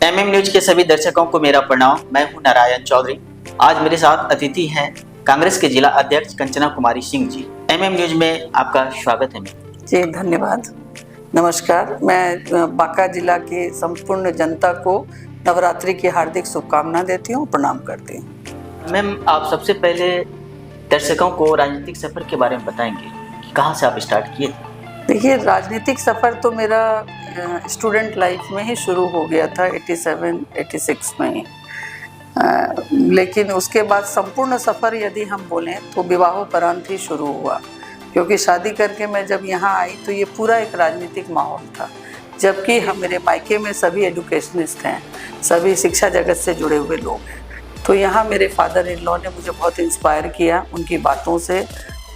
MM news के सभी दर्शकों को मेरा प्रणाम। मैं हूं नारायण चौधरी। आज मेरे साथ अतिथि हैं कांग्रेस के जिला अध्यक्ष कंचना कुमारी सिंह जी। एमएम न्यूज में आपका स्वागत है। जी धन्यवाद। नमस्कार। मैं बांका जिला के संपूर्ण जनता को नवरात्रि की हार्दिक शुभकामना देती हूँ, प्रणाम करती हूँ। मैम, आप सबसे पहले दर्शकों को राजनीतिक सफर के बारे में बताएंगे कि कहाँ से आप स्टार्ट किए थे? देखिए, राजनीतिक सफ़र तो मेरा स्टूडेंट लाइफ में ही शुरू हो गया था 87-86 में ही। लेकिन उसके बाद संपूर्ण सफ़र यदि हम बोलें तो विवाहोपरांत ही शुरू हुआ, क्योंकि शादी करके मैं जब यहाँ आई तो ये पूरा एक राजनीतिक माहौल था। जबकि हम मेरे मायके में सभी एजुकेशनिस्ट हैं, सभी शिक्षा जगत से जुड़े हुए लोग हैं। तो यहाँ मेरे फादर इन लॉ ने मुझे बहुत इंस्पायर किया उनकी बातों से।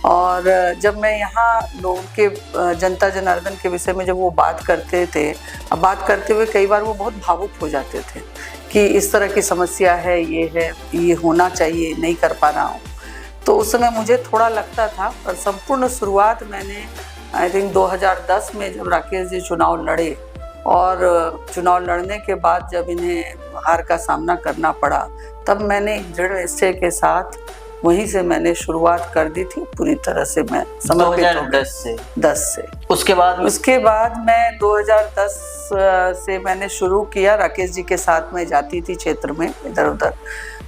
और जब मैं यहाँ लोगों के जनता जनार्दन के विषय में जब वो बात करते थे, अब बात करते हुए कई बार वो बहुत भावुक हो जाते थे कि इस तरह की समस्या है, ये होना चाहिए, नहीं कर पा रहा हूँ। तो उस समय मुझे थोड़ा लगता था, पर संपूर्ण शुरुआत मैंने आई थिंक 2010 में जब राकेश जी चुनाव लड़े और चुनाव लड़ने के बाद जब इन्हें हार का सामना करना पड़ा, तब मैंने दृढ़ निश्चय के साथ वहीं से मैंने शुरुआत कर दी थी पूरी तरह से। मैं समर्पित 2010 से उसके बाद मैं 2010 से मैंने शुरू किया। राकेश जी के साथ मैं जाती थी क्षेत्र में इधर उधर।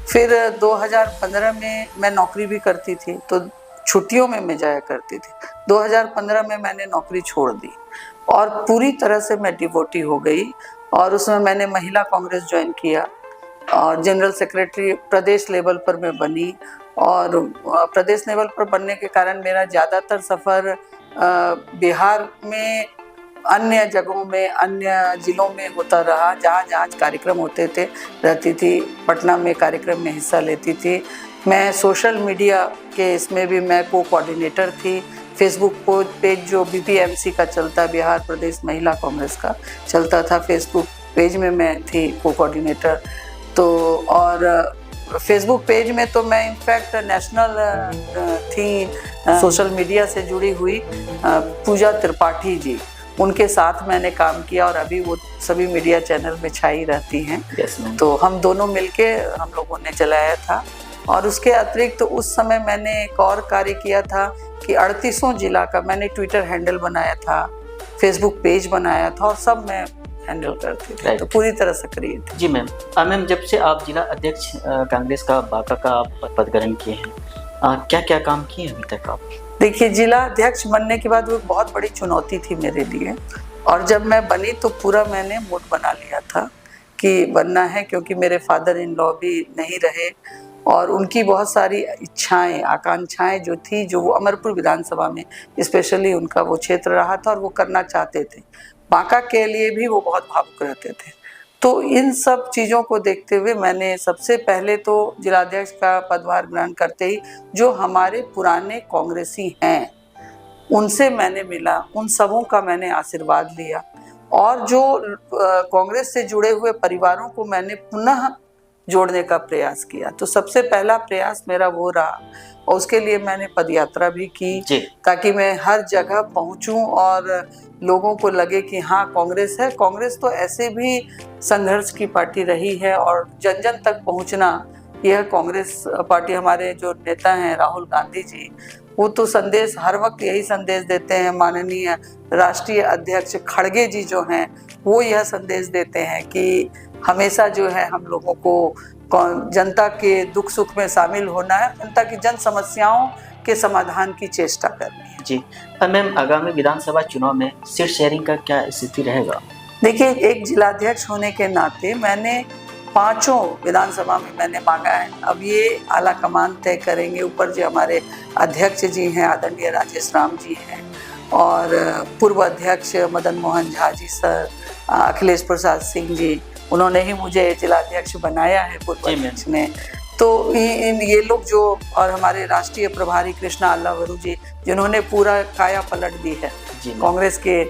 फिर 2015 में मैं नौकरी भी करती थी, तो छुट्टियों में मैं जाया करती थी। 2015 में मैंने नौकरी छोड़ दी और पूरी तरह से मैं डिवोटी हो गई। और उसमें मैंने महिला कांग्रेस ज्वाइन किया और जनरल सेक्रेटरी प्रदेश लेवल पर मैं बनी। और प्रदेश लेवल पर बनने के कारण मेरा ज़्यादातर सफ़र बिहार में, अन्य जगहों में, अन्य ज़िलों में होता रहा। जहाँ जहाँ कार्यक्रम होते थे रहती थी। पटना में कार्यक्रम में हिस्सा लेती थी। मैं सोशल मीडिया के इसमें भी मैं कोऑर्डिनेटर थी। फेसबुक पेज जो बीपीएमसी का चलता, बिहार प्रदेश महिला कांग्रेस का चलता था, फेसबुक पेज में मैं थी कोऑर्डिनेटर। तो और फेसबुक पेज में तो मैं इनफैक्ट नेशनल थी, सोशल मीडिया से जुड़ी हुई पूजा त्रिपाठी जी, उनके साथ मैंने काम किया और अभी वो सभी मीडिया चैनल में छाई रहती हैं। तो हम दोनों मिलके हम लोगों ने चलाया था। और उसके अतिरिक्त तो उस समय मैंने एक और कार्य किया था कि 38 जिला का मैंने ट्विटर हैंडल बनाया था, फेसबुक पेज बनाया था और सब मैं हैंडल करती थी। तो पूरी तरह सक्रिय थी। जी मैम। मैम, जब से आप जिला अध्यक्ष कांग्रेस का बांका का आप पद ग्रहण किए हैं, क्या क्या काम किए अभी तक आप? देखिए, जिला अध्यक्ष बनने के बाद वो बहुत बड़ी चुनौती थी मेरे लिए। और जब मैं बनी तो पूरा मैंने मूड बना लिया था कि बनना है, क्योंकि मेरे फादर इन लॉ भी नहीं रहे और उनकी बहुत सारी इच्छाएं, आकांक्षाएं जो थी, जो वो अमरपुर विधानसभा में स्पेशली उनका वो क्षेत्र रहा था और वो करना चाहते थे। बांका के लिए भी वो बहुत भावुक रहते थे। तो इन सब चीज़ों को देखते हुए मैंने सबसे पहले तो जिलाध्यक्ष का पदभार ग्रहण करते ही जो हमारे पुराने कांग्रेसी हैं उनसे मैंने मिला, उन सबों का मैंने आशीर्वाद लिया और जो कांग्रेस से जुड़े हुए परिवारों को मैंने पुनः जोड़ने का प्रयास किया। तो सबसे पहला प्रयास मेरा वो रहा और उसके लिए मैंने पदयात्रा भी की ताकि मैं हर जगह पहुंचूं और लोगों को लगे कि हाँ, कांग्रेस है। कांग्रेस तो ऐसे भी संघर्ष की पार्टी रही है और जन जन तक पहुंचना, यह कांग्रेस पार्टी, हमारे जो नेता हैं राहुल गांधी जी, वो तो संदेश हर वक्त यही संदेश देते हैं। माननीय राष्ट्रीय अध्यक्ष खड़गे जी जो हैं वो यह संदेश देते हैं कि हमेशा जो है हम लोगों को जनता के दुख सुख में शामिल होना है, जनता की जन समस्याओं के समाधान की चेष्टा करनी है। जी मैम, आगामी विधानसभा चुनाव में सीट शेयरिंग का क्या स्थिति रहेगा? देखिए, एक जिलाध्यक्ष होने के नाते मैंने 5 विधानसभा में मैंने मांगा है। अब ये आला कमान तय करेंगे। ऊपर जो हमारे अध्यक्ष जी हैं आदरणीय राजेश राम जी हैं और पूर्व अध्यक्ष मदन मोहन झा जी सर, अखिलेश प्रसाद सिंह जी, उन्होंने ही मुझे जिलाध्यक्ष बनाया है पूर्व अध्यक्ष ने। तो ये लोग जो, और हमारे राष्ट्रीय प्रभारी कृष्णा अल्लावरू जी, जिन्होंने पूरा काया पलट दी है कांग्रेस के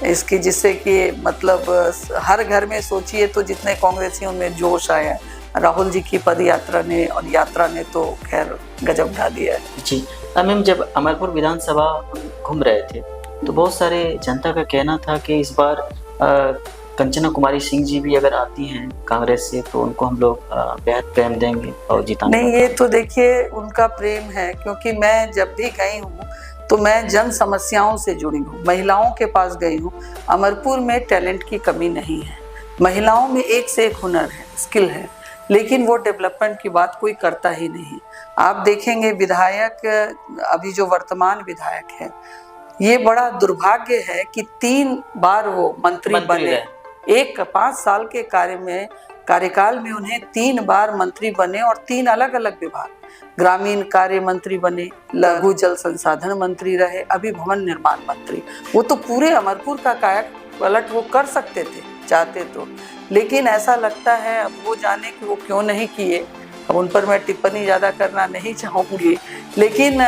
इसकी, जिससे कि मतलब हर घर में सोचिए तो जितने कांग्रेसी उनमें जोश आया। राहुल जी की पद यात्रा ने और यात्रा ने तो खैर गजब ढा दिया है। जी मैम, जब अमरपुर विधानसभा घूम रहे थे तो बहुत सारे जनता का कहना था कि इस बार कंचना कुमारी सिंह जी भी अगर आती हैं कांग्रेस से तो उनको हम लोग बेहद प्रेम देंगे और जिताएंगे। नहीं, ये तो देखिए उनका प्रेम है, क्योंकि मैं जब भी गई हूँ तो मैं जन समस्याओं से जुड़ी हूँ, महिलाओं के पास गई हूँ। अमरपुर में टैलेंट की कमी नहीं है, महिलाओं में एक से एक हुनर है, स्किल है, लेकिन वो डेवलपमेंट की बात कोई करता ही नहीं। आप देखेंगे विधायक, अभी जो वर्तमान विधायक है, ये बड़ा दुर्भाग्य है कि 3 बार वो मंत्री बने। एक 5 साल के कार्यकाल में उन्हें 3 बार मंत्री बने और 3 अलग अलग विभाग, ग्रामीण कार्य मंत्री बने, लघु जल संसाधन मंत्री रहे, अभी भवन निर्माण मंत्री। वो तो पूरे अमरपुर का काया पलट वो कर सकते थे चाहते तो, लेकिन ऐसा लगता है अब वो जाने कि वो क्यों नहीं किए। अब उन पर मैं टिप्पणी ज़्यादा करना नहीं चाहूँगी, लेकिन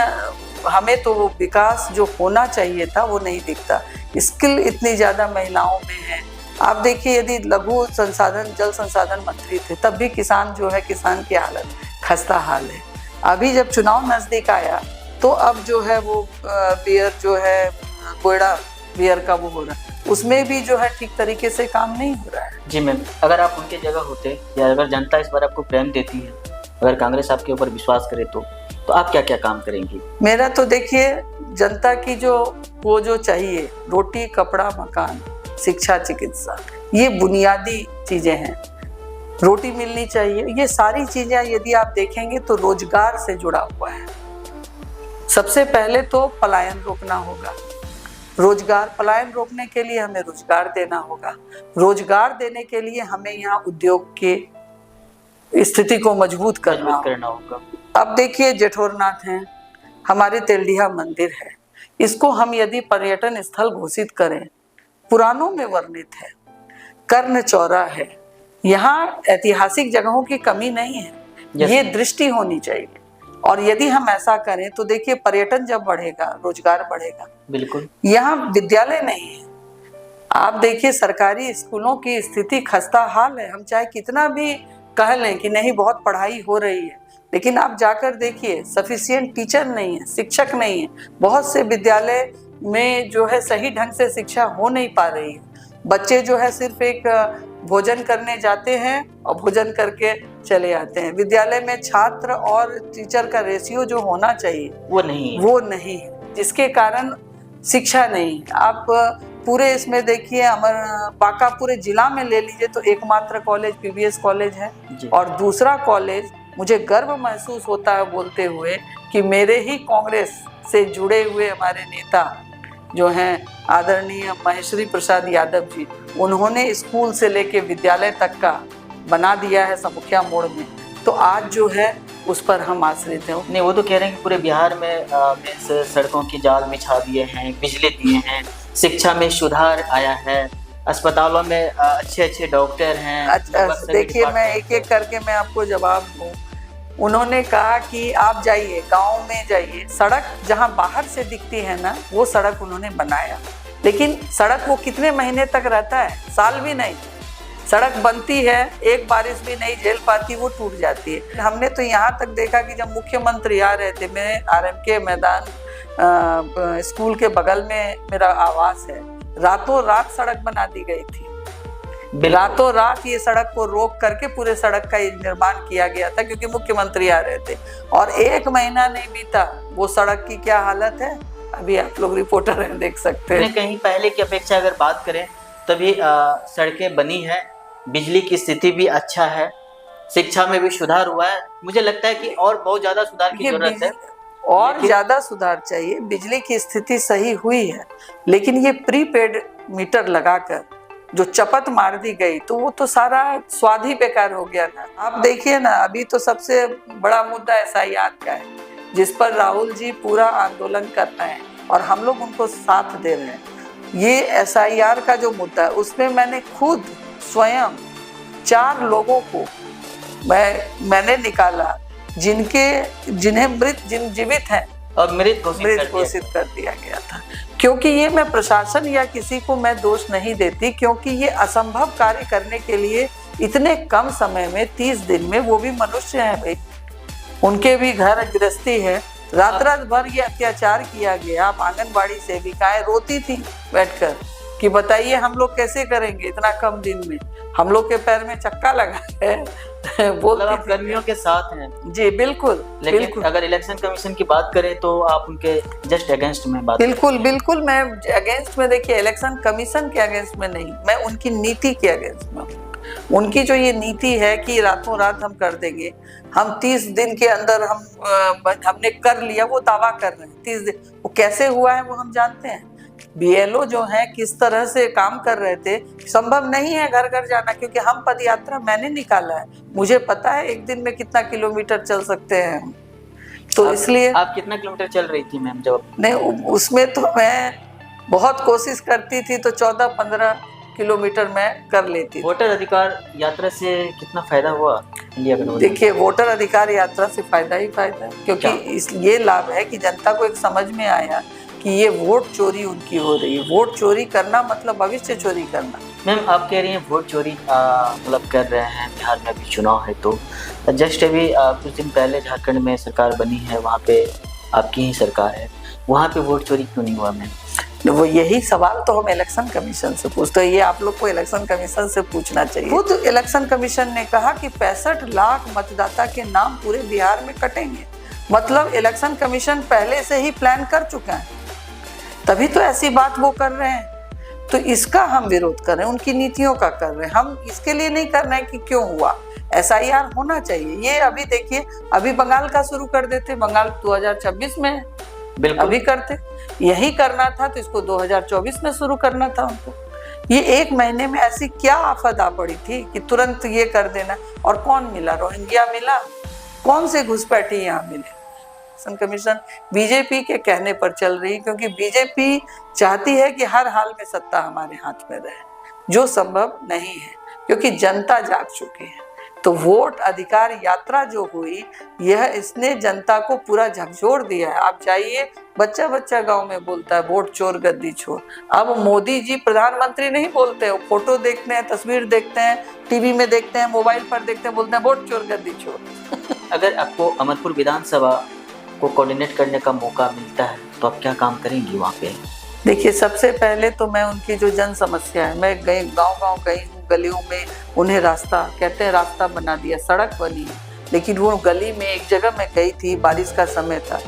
हमें तो वो विकास जो होना चाहिए था वो नहीं दिखता। स्किल इतनी ज़्यादा महिलाओं में है। आप देखिए, यदि लघु संसाधन जल संसाधन मंत्री थे तब भी किसान जो है, किसान की हालत खस्ता हाल है। अभी जब चुनाव नज़दीक आया तो अब जो है वो बियर जो है, कोयड़ा बियर का वो हो रहा है, उसमें भी जो है ठीक तरीके से काम नहीं हो रहा है। जी मैम, अगर आप उनके जगह होते या अगर जनता इस बार आपको प्रेम देती है, अगर कांग्रेस आपके ऊपर विश्वास करे तो आप क्या क्या काम करेंगी? मेरा तो देखिए, जनता की वो जो चाहिए, रोटी कपड़ा मकान शिक्षा चिकित्सा, ये बुनियादी चीजें हैं। रोटी मिलनी चाहिए, ये सारी चीजें यदि आप देखेंगे तो रोजगार से जुड़ा हुआ है। सबसे पहले तो पलायन रोकना होगा। पलायन रोकने के लिए हमें रोजगार देना होगा। रोजगार देने के लिए हमें यहाँ उद्योग के स्थिति को मजबूत करना होगा। अब देखिए, जेठोरनाथ है, हमारे तेलडीहा मंदिर है, इसको हम यदि पर्यटन स्थल घोषित करें, पुराणों में वर्णित है, कर्ण चौरा है, यहाँ ऐतिहासिक जगहों की कमी नहीं है, ये दृष्टि होनी चाहिए। और यदि हम ऐसा करें तो देखिए, पर्यटन जब बढ़ेगा रोजगार बढ़ेगा। बिल्कुल। यहाँ विद्यालय नहीं है, आप देखिए सरकारी स्कूलों की स्थिति खस्ता हाल है। हम चाहे कितना भी कह लें कि नहीं बहुत पढ़ाई हो रही है, लेकिन आप जाकर देखिए सफिशिएंट टीचर नहीं है, शिक्षक नहीं है। बहुत से विद्यालय में जो है सही ढंग से शिक्षा हो नहीं पा रही है। बच्चे जो है सिर्फ एक भोजन करने जाते हैं और भोजन करके चले आते हैं। विद्यालय में छात्र और टीचर का रेशियो जो होना चाहिए वो नहीं है, जिसके कारण शिक्षा नहीं। आप पूरे इसमें देखिए, बांका पूरे जिला में ले लीजिए तो एकमात्र कॉलेज पीवीएस कॉलेज है। और दूसरा कॉलेज, मुझे गर्व महसूस होता है बोलते हुए कि मेरे ही कांग्रेस से जुड़े हुए हमारे नेता जो हैं आदरणीय महेश्वरी प्रसाद यादव जी, उन्होंने स्कूल से लेके विद्यालय तक का बना दिया है समुखिया मोड़ में। तो आज जो है उस पर हम आश्रित हैं। नहीं, वो तो कह रहे हैं कि पूरे बिहार में सड़कों की जाल बिछा दिए हैं, बिजली दिए हैं, शिक्षा में सुधार आया है, अस्पतालों में अच्छे डॉक्टर हैं। अच्छा, देखिए मैं एक एक करके मैं आपको जवाब दूं। उन्होंने कहा कि आप जाइए गांव में जाइए, सड़क जहां बाहर से दिखती है ना, वो सड़क उन्होंने बनाया, लेकिन सड़क वो कितने महीने तक रहता है? साल भी नहीं। सड़क बनती है, एक बारिश भी नहीं झेल पाती, वो टूट जाती है। हमने तो यहाँ तक देखा कि जब मुख्यमंत्री आ रहे थे, मैं आरएमके मैदान स्कूल के बगल में मेरा आवास है, रातों रात सड़क बना दी गई थी। रातों रात ये सड़क को रोक करके पूरे सड़क का निर्माण किया गया था, क्योंकि मुख्यमंत्री आ रहे थे। और 1 महीना नहीं बीता, वो सड़क की क्या हालत है अभी आप लोग रिपोर्टर हैं, देख सकते हैं। कहीं पहले की अपेक्षा अगर बात करें तभी सड़कें बनी है, बिजली की स्थिति भी अच्छा है, शिक्षा में भी सुधार हुआ है। मुझे लगता है कि और बहुत ज्यादा सुधार की जरूरत है, और ज्यादा सुधार चाहिए। बिजली की स्थिति सही हुई है, लेकिन ये प्रीपेड मीटर लगाकर जो चपत मार दी गई, तो वो तो सारा स्वाद ही बेकार हो गया ना। आप देखिए ना, अभी तो सबसे बड़ा मुद्दा एसआईआर का है, जिस पर राहुल जी पूरा आंदोलन कर रहे हैं और हम लोग उनको साथ दे रहे हैं। ये एसआईआर का जो मुद्दा है, उसमें मैंने खुद स्वयं 4 लोगों को मैंने निकाला, जिन्हें जीवित हैं और मृत घोषित कर दिया गया था। क्योंकि ये मैं प्रशासन या किसी को मैं दोष नहीं देती, क्योंकि ये असंभव कार्य करने के लिए इतने कम समय में 30 दिन में, वो भी मनुष्य हैं भाई, उनके भी घर गृहस्थी है, रात भर ये अत्याचार किया गया। आप आंगनबाड़ी सेविकाएं रोती थी बैठकर कि बताइए हम लोग कैसे करेंगे इतना कम दिन में, हम लोग के पैर में चक्का लगा है। मतलब आप कर्मियों के साथ हैं। जी बिल्कुल। लेकिन बिल्कुल अगर इलेक्शन कमीशन की बात करें तो आप उनके जस्ट अगेंस्ट में बात बिल्कुल बिल्कुल मैं अगेंस्ट में, देखिए इलेक्शन कमीशन के अगेंस्ट में नहीं, मैं उनकी नीति के अगेंस्ट में। उनकी जो ये नीति है कि रातों रात हम कर देंगे, हम 30 दिन के अंदर हमने कर लिया, वो दावा कर रहे हैं 30 दिन, वो कैसे हुआ है वो हम जानते हैं। बीएलओ जो है किस तरह से काम कर रहे थे, संभव नहीं है घर घर जाना, क्योंकि हम पद यात्रा मैंने निकाला है, मुझे पता है एक दिन में कितना किलोमीटर चल सकते हैं हम, तो इसलिए। आप कितना किलोमीटर चल रही थी मैम जब? नहीं, उसमें तो मैं बहुत कोशिश करती थी, तो 14-15 किलोमीटर मैं कर लेती। वोटर अधिकार यात्रा से कितना फायदा हुआ इंडिया गठबंधन? देखिए वोटर अधिकार यात्रा से फायदा ही फायदा है, क्योंकि ये लाभ है कि जनता को एक समझ में आया कि ये वोट चोरी उनकी हो रही है। वोट चोरी करना मतलब भविष्य चोरी करना। मैम आप कह रही हैं वोट चोरी मतलब कर रहे हैं, बिहार में अभी चुनाव है, तो जस्ट अभी कुछ दिन पहले झारखंड में सरकार बनी है, वहाँ पे आपकी ही सरकार है, वहाँ पे वोट चोरी क्यों नहीं हुआ मैम? वो यही सवाल तो हम इलेक्शन कमीशन से पूछते हैं, ये आप लोग को इलेक्शन कमीशन से पूछना चाहिए। खुद इलेक्शन कमीशन ने कहा कि 65 लाख मतदाता के नाम पूरे बिहार में कटेंगे, मतलब इलेक्शन कमीशन पहले से ही प्लान कर चुका है, तभी तो ऐसी बात वो कर रहे हैं। तो इसका हम विरोध कर रहे हैं, उनकी नीतियों का कर रहे हैं, हम इसके लिए नहीं कर रहे हैं कि क्यों हुआ। SIR होना चाहिए। ये अभी देखिए, अभी बंगाल का शुरू कर देते, बंगाल 2026 में है, अभी करते, यही करना था तो इसको 2024 में शुरू करना था उनको। ये एक महीने में ऐसी क्या आफत आ पड़ी थी कि तुरंत ये कर देना। और कौन मिला? रोहिंग्या मिला, कौन से घुसपैठी यहाँ मिले? कमीशन बीजेपी के कहने पर चल रही, क्योंकि बीजेपी चाहती है कि हर हाल में सत्ता हमारे हाथ में रहे, जो संभव नहीं है, क्योंकि जनता जाग चुकी है। तो वोट अधिकार यात्रा जो हुई, यह इसने जनता को पूरा झकझोर दिया है। आप जाइए, बच्चा बच्चा गांव में बोलता है वोट चोर गद्दी चोर। अब मोदी जी प्रधानमंत्री नहीं बोलते, वो फोटो देखते हैं, तस्वीर देखते हैं, टीवी में देखते हैं, मोबाइल पर देखते हैं, बोलते हैं वोट चोर गद्दी चोर। अगर आपको अमरपुर विधानसभा को कोऑर्डिनेट करने का मौका मिलता है तो आप क्या काम करेंगी वहाँ पे? देखिए सबसे पहले तो मैं उनकी जो जन समस्या है, मैं गई गांव गई हूँ, गलियों में उन्हें रास्ता, कहते हैं रास्ता बना दिया, सड़क बनी, लेकिन वो गली में एक जगह मैं गई थी, बारिश का समय था,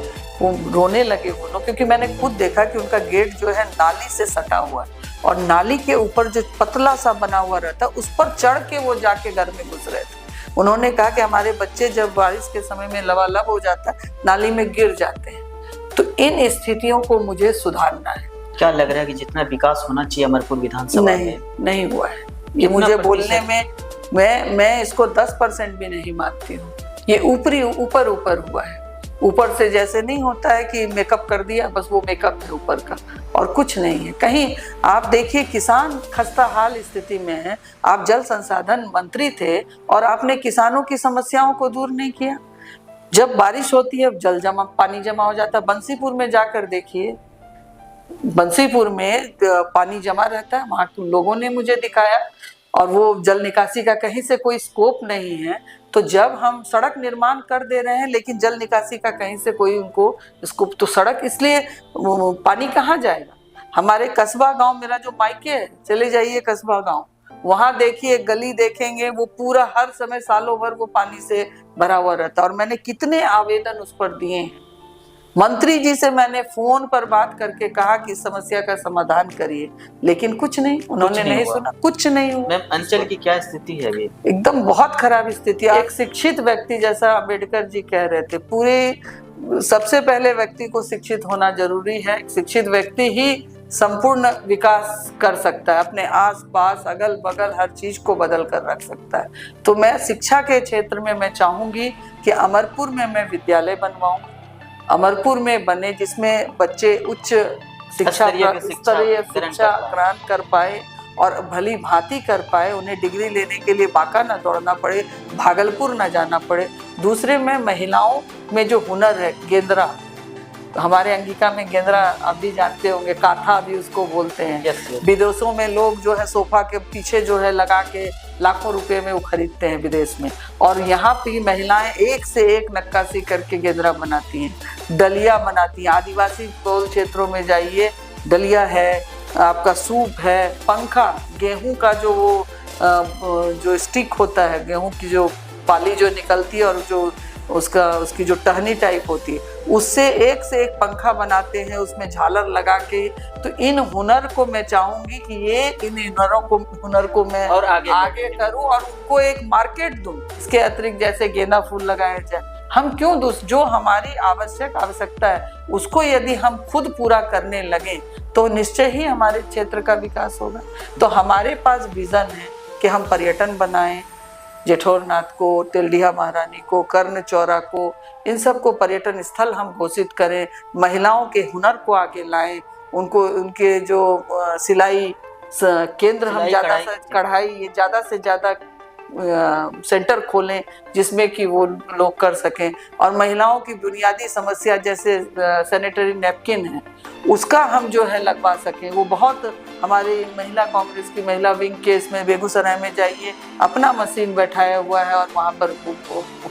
वो रोने लगे वो लोग, क्योंकि मैंने खुद देखा कि उनका गेट जो है नाली से सटा हुआ है, और नाली के ऊपर जो पतला सा बना हुआ रहता, उस पर चढ़ के वो जाके घर में घुस रहे थे। उन्होंने कहा कि हमारे बच्चे जब बारिश के समय में लबालब हो जाता है, नाली में गिर जाते हैं। तो इन स्थितियों को मुझे सुधारना है। क्या लग रहा है कि जितना विकास होना चाहिए अमरपुर विधानसभा में नहीं हुआ है? ये मुझे बोलने में मैं इसको 10% भी नहीं मानती हूँ। ये ऊपर हुआ है। ऊपर से जैसे नहीं होता है कि मेकअप कर दिया, बस वो मेकअप है ऊपर का, और कुछ नहीं है। कहीं आप देखिए किसान खस्ता हाल स्थिति में है, आप जल संसाधन मंत्री थे और आपने किसानों की समस्याओं को दूर नहीं किया। जब बारिश होती है पानी जमा हो जाता है। बंसीपुर में जाकर देखिए, बंसीपुर में पानी जमा रहता है, वहाँ के लोगों ने मुझे दिखाया, और वो जल निकासी का कहीं से कोई स्कोप नहीं है। तो जब हम सड़क निर्माण कर दे रहे हैं लेकिन जल निकासी का कहीं से कोई उनको स्कोप, तो सड़क इसलिए पानी कहाँ जाएगा? हमारे कस्बा गांव, मेरा जो मायके है, चले जाइए कस्बा गांव, वहाँ देखिए गली देखेंगे, वो पूरा हर समय सालों भर वो पानी से भरा हुआ रहता है। और मैंने कितने आवेदन उस पर दिए हैं। मंत्री जी से मैंने फोन पर बात करके कहा कि समस्या का समाधान करिए, लेकिन कुछ नहीं, उन्होंने नहीं सुना, कुछ नहीं हुआ। मैम अंचल की क्या स्थिति है अभी? एकदम बहुत खराब स्थिति है। एक शिक्षित व्यक्ति, जैसा अम्बेडकर जी कह रहे थे, पूरे सबसे पहले व्यक्ति को शिक्षित होना जरूरी है। शिक्षित व्यक्ति ही संपूर्ण विकास कर सकता है, अपने आस पास अगल बगल हर चीज को बदल कर रख सकता है। तो मैं शिक्षा के क्षेत्र में मैं चाहूंगी कि अमरपुर में मैं विद्यालय बनवाऊं, अमरपुर में बने, जिसमें बच्चे उच्च शिक्षा स्तरीय शिक्षा ग्रहण कर पाए और भली भांति कर पाए, उन्हें डिग्री लेने के लिए बांका न दौड़ना पड़े, भागलपुर न जाना पड़े। दूसरे में महिलाओं में जो हुनर है, गेंद्रा, हमारे अंगिका में गेंद्रा आप भी जानते होंगे, काथा भी उसको बोलते हैं। विदेशों में लोग जो है सोफा के पीछे जो है लगा के लाखों रुपए में वो खरीदते हैं विदेश में, और यहाँ पे महिलाएं एक से एक नक्काशी करके गेंद्रा बनाती हैं, डलिया बनाती हैं। आदिवासी बहुल क्षेत्रों में जाइए, डलिया है, आपका सूप है, पंखा, गेहूं का जो वो जो स्टिक होता है, गेहूं की जो पाली जो निकलती है और जो उसकी जो टहनी टाइप होती है, उससे एक से एक पंखा बनाते हैं, उसमें झालर लगा के। तो इन हुनर को मैं चाहूंगी कि इन हुनर को मैं और आगे करूं और उनको एक मार्केट दूं। इसके अतिरिक्त जैसे गेंदा फूल लगाया जाए, हम क्यों जो हमारी आवश्यकता है उसको यदि हम खुद पूरा करने लगे तो निश्चय ही हमारे क्षेत्र का विकास होगा। तो हमारे पास विजन है कि हम पर्यटन बनाएं, जेठौरनाथ को, तिलडिहा महारानी को, कर्ण चौरा को, इन सब को पर्यटन स्थल हम घोषित करें, महिलाओं के हुनर को आगे लाएं, उनको उनके जो सिलाई केंद्र हम ज़्यादा से कढ़ाई ये ज़्यादा से ज़्यादा सेंटर खोलें जिसमें कि वो लोग कर सकें। और महिलाओं की बुनियादी समस्या जैसे सैनिटरी नैपकिन है उसका हम जो है लगवा सकें। वो बहुत हमारी महिला कांग्रेस की महिला विंग के इसमें बेगूसराय में जाइए, अपना मशीन बैठाया हुआ है और वहाँ पर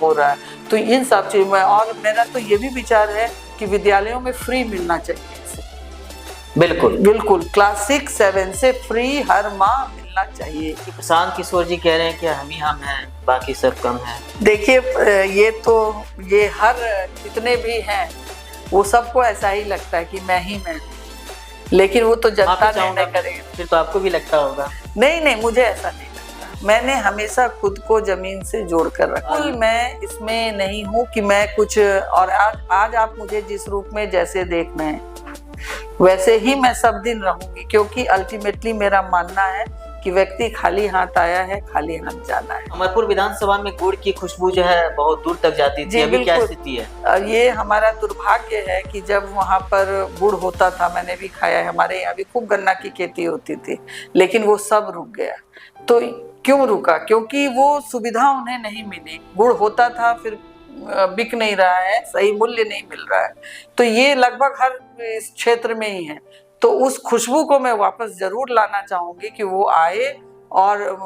हो रहा है। तो इन सब चीज़ में, और मेरा तो ये भी विचार है कि विद्यालयों में फ्री मिलना चाहिए इसे। बिल्कुल क्लास 6-7 से फ्री हर माह मिलना चाहिए। प्रशांत किशोर जी कह रहे हैं कि हम हैं, बाकी सब कम है। देखिए ये हर जितने भी हैं वो सबको ऐसा ही लगता है कि मैं ही मैं, लेकिन वो तो जनता निर्णय करेगी। फिर तो आपको भी लगता होगा। नहीं, मुझे ऐसा नहीं लगता। मैंने हमेशा खुद को जमीन से जोड़ कर रखा। बिल्कुल मैं इसमें नहीं हूँ कि मैं कुछ, और आज आप मुझे जिस रूप में जैसे देख रहे हैं वैसे ही मैं सब दिन रहूंगी, क्योंकि अल्टीमेटली मेरा मानना है कि व्यक्ति खाली हाथ आया है, खाली हाथ जाना है। अमरपुर विधानसभा में गुड़ की खुशबू जो है बहुत दूर तक जाती थी, अभी क्या स्थिति है? ये हमारा दुर्भाग्य है कि जब वहाँ पर गुड़ होता था, मैंने भी खाया है, हमारे यहाँ भी खूब गन्ना की खेती होती थी, लेकिन वो सब रुक गया। तो क्यों रुका? क्योंकि वो सुविधा उन्हें नहीं मिली। गुड़ होता था, फिर बिक नहीं रहा है, सही मूल्य नहीं मिल रहा है। तो ये लगभग हर इस क्षेत्र में ही है। तो उस खुशबू को मैं वापस जरूर लाना चाहूंगी कि वो आए। और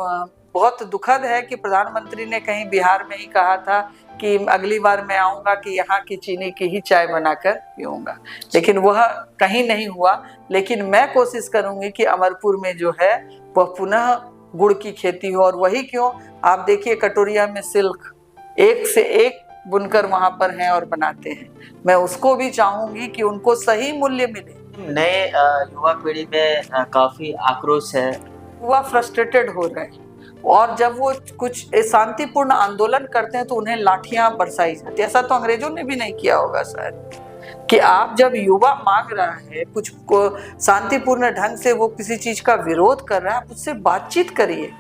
बहुत दुखद है कि प्रधानमंत्री ने कहीं बिहार में ही कहा था कि अगली बार मैं आऊंगा कि यहाँ की चीनी की ही चाय बनाकर पीऊंगा, लेकिन वह कहीं नहीं हुआ। लेकिन मैं कोशिश करूंगी कि अमरपुर में जो है वह पुनः गुड़ की खेती हो। और वही क्यों, आप देखिए कटोरिया में सिल्क एक से एक बुनकर वहां पर हैं और बनाते हैं। मैं उसको भी चाहूंगी कि उनको सही मूल्य मिले। नए युवा पीढ़ी में काफी आक्रोश है, युवा फ्रस्ट्रेटेड हो रहे हैं, और जब वो कुछ शांतिपूर्ण आंदोलन करते हैं तो उन्हें लाठियां बरसाई जाती है। ऐसा तो अंग्रेजों ने भी नहीं किया होगा शायद, कि आप जब युवा मांग रहा है कुछ को शांतिपूर्ण ढंग से, वो किसी चीज का विरोध कर रहा है, आप उससे बातचीत करिए।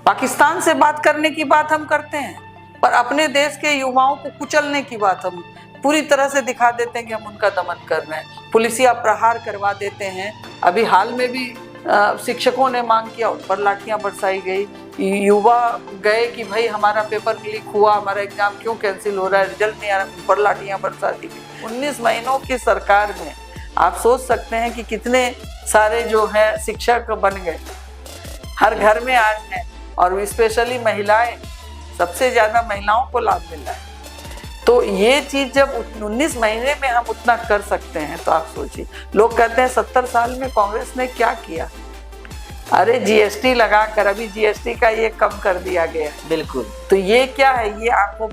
पाकिस्तान से बात करने की बात हम करते हैं, पर अपने देश के युवाओं को कुचलने की बात हम पूरी तरह से दिखा देते हैं कि हम उनका दमन कर रहे हैं। पुलिसिया प्रहार करवा देते हैं। अभी हाल में भी शिक्षकों ने मांग किया, उन पर लाठियां बरसाई गई। युवा गए कि भाई हमारा पेपर लीक हुआ, हमारा एग्जाम क्यों कैंसिल हो रहा है, रिजल्ट नहीं आ रहा, उन पर लाठियां बरसा दी गई। 19 महीनों की सरकार में आप सोच सकते हैं कि कितने सारे जो है शिक्षक बन गए, हर घर में आज हैं। और स्पेशली महिलाएं, सबसे ज्यादा महिलाओं को लाभ मिल रहा है। तो ये चीज जब 19 महीने में हम उतना कर सकते हैं, तो आप सोचिए। लोग कहते हैं 70 साल में कांग्रेस ने क्या किया। अरे जीएसटी लगाकर अभी जीएसटी का ये कम कर दिया गया। बिल्कुल। तो ये क्या है, ये आंखों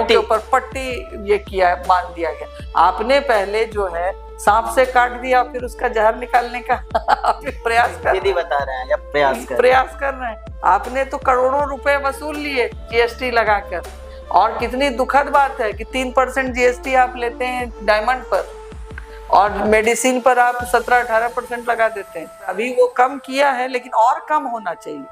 के ऊपर पट्टी ये किया, बांध दिया गया। आपने पहले जो है सांप से काट दिया, फिर उसका जहर निकालने का प्रयास कर रहे हैं। आपने तो करोड़ों रुपए वसूल लिए जीएसटी लगाकर। और कितनी दुखद बात है कि 3% जीएसटी आप लेते हैं डायमंड पर, और मेडिसिन पर आप 17-18% लगा देते हैं। अभी वो कम किया है, लेकिन और कम होना चाहिए।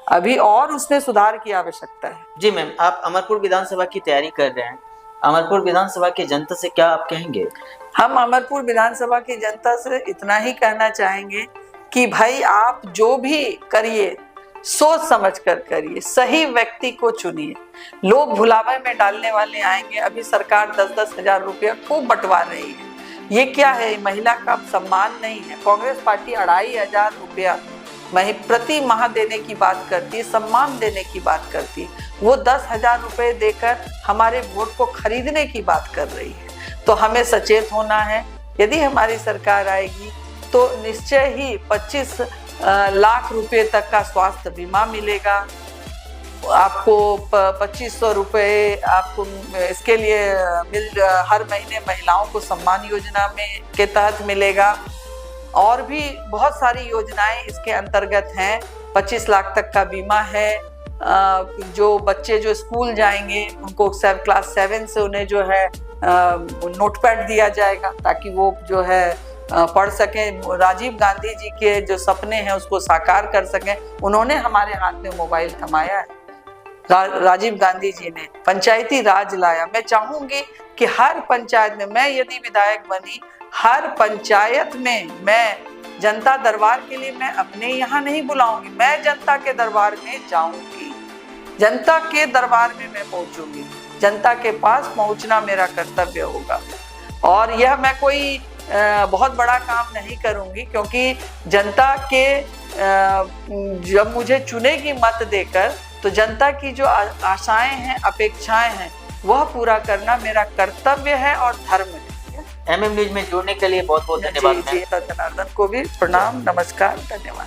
अभी और उसमें सुधार की आवश्यकता है। जी मैम, आप अमरपुर विधानसभा की तैयारी कर रहे हैं, अमरपुर विधानसभा की जनता से क्या आप कहेंगे? हम अमरपुर विधानसभा की जनता से इतना ही कहना चाहेंगे कि भाई आप जो भी करिए सोच समझ कर करिए, सही व्यक्ति को चुनिए। लोग भुलावे में डालने वाले आएंगे। अभी सरकार 10-10 हजार रुपया खूब बंटवा रही है। ये क्या है, महिला का सम्मान नहीं है। कांग्रेस पार्टी 2,500 रुपया प्रति माह देने की बात करती है, सम्मान देने की बात करती है। वो 10,000 रुपये देकर हमारे वोट को खरीदने की बात कर रही है। तो हमें सचेत होना है। यदि हमारी सरकार आएगी तो निश्चय ही 25 लाख रुपए तक का स्वास्थ्य बीमा मिलेगा आपको। 2500 रुपये आपको इसके लिए हर महीने महिलाओं को सम्मान योजना में के तहत मिलेगा। और भी बहुत सारी योजनाएं इसके अंतर्गत हैं। 25 लाख तक का बीमा है। जो बच्चे जो स्कूल जाएंगे उनको क्लास 7 से उन्हें जो है नोटपैड दिया जाएगा ताकि वो जो है पढ़ सकें, राजीव गांधी जी के जो सपने हैं उसको साकार कर सकें। उन्होंने हमारे हाथ में मोबाइल थमाया है, राजीव गांधी जी ने पंचायती राज लाया। मैं चाहूंगी कि हर पंचायत में, मैं यदि विधायक बनी, हर पंचायत में मैं जनता दरबार के लिए मैं अपने यहाँ नहीं बुलाऊंगी, मैं जनता के दरबार में जाऊंगी, जनता के दरबार में मैं पहुंचूंगी, जनता के पास पहुंचना मेरा कर्तव्य होगा। और यह मैं कोई बहुत बड़ा काम नहीं करूंगी, क्योंकि जनता के जब मुझे चुनेगी मत देकर, तो जनता की जो आशाएं हैं, अपेक्षाएं हैं, वह पूरा करना मेरा कर्तव्य है और धर्म है। MM न्यूज में जुड़ने के लिए बहुत बहुत धन्यवाद। जी, जनार्दन को भी प्रणाम, नमस्कार, धन्यवाद।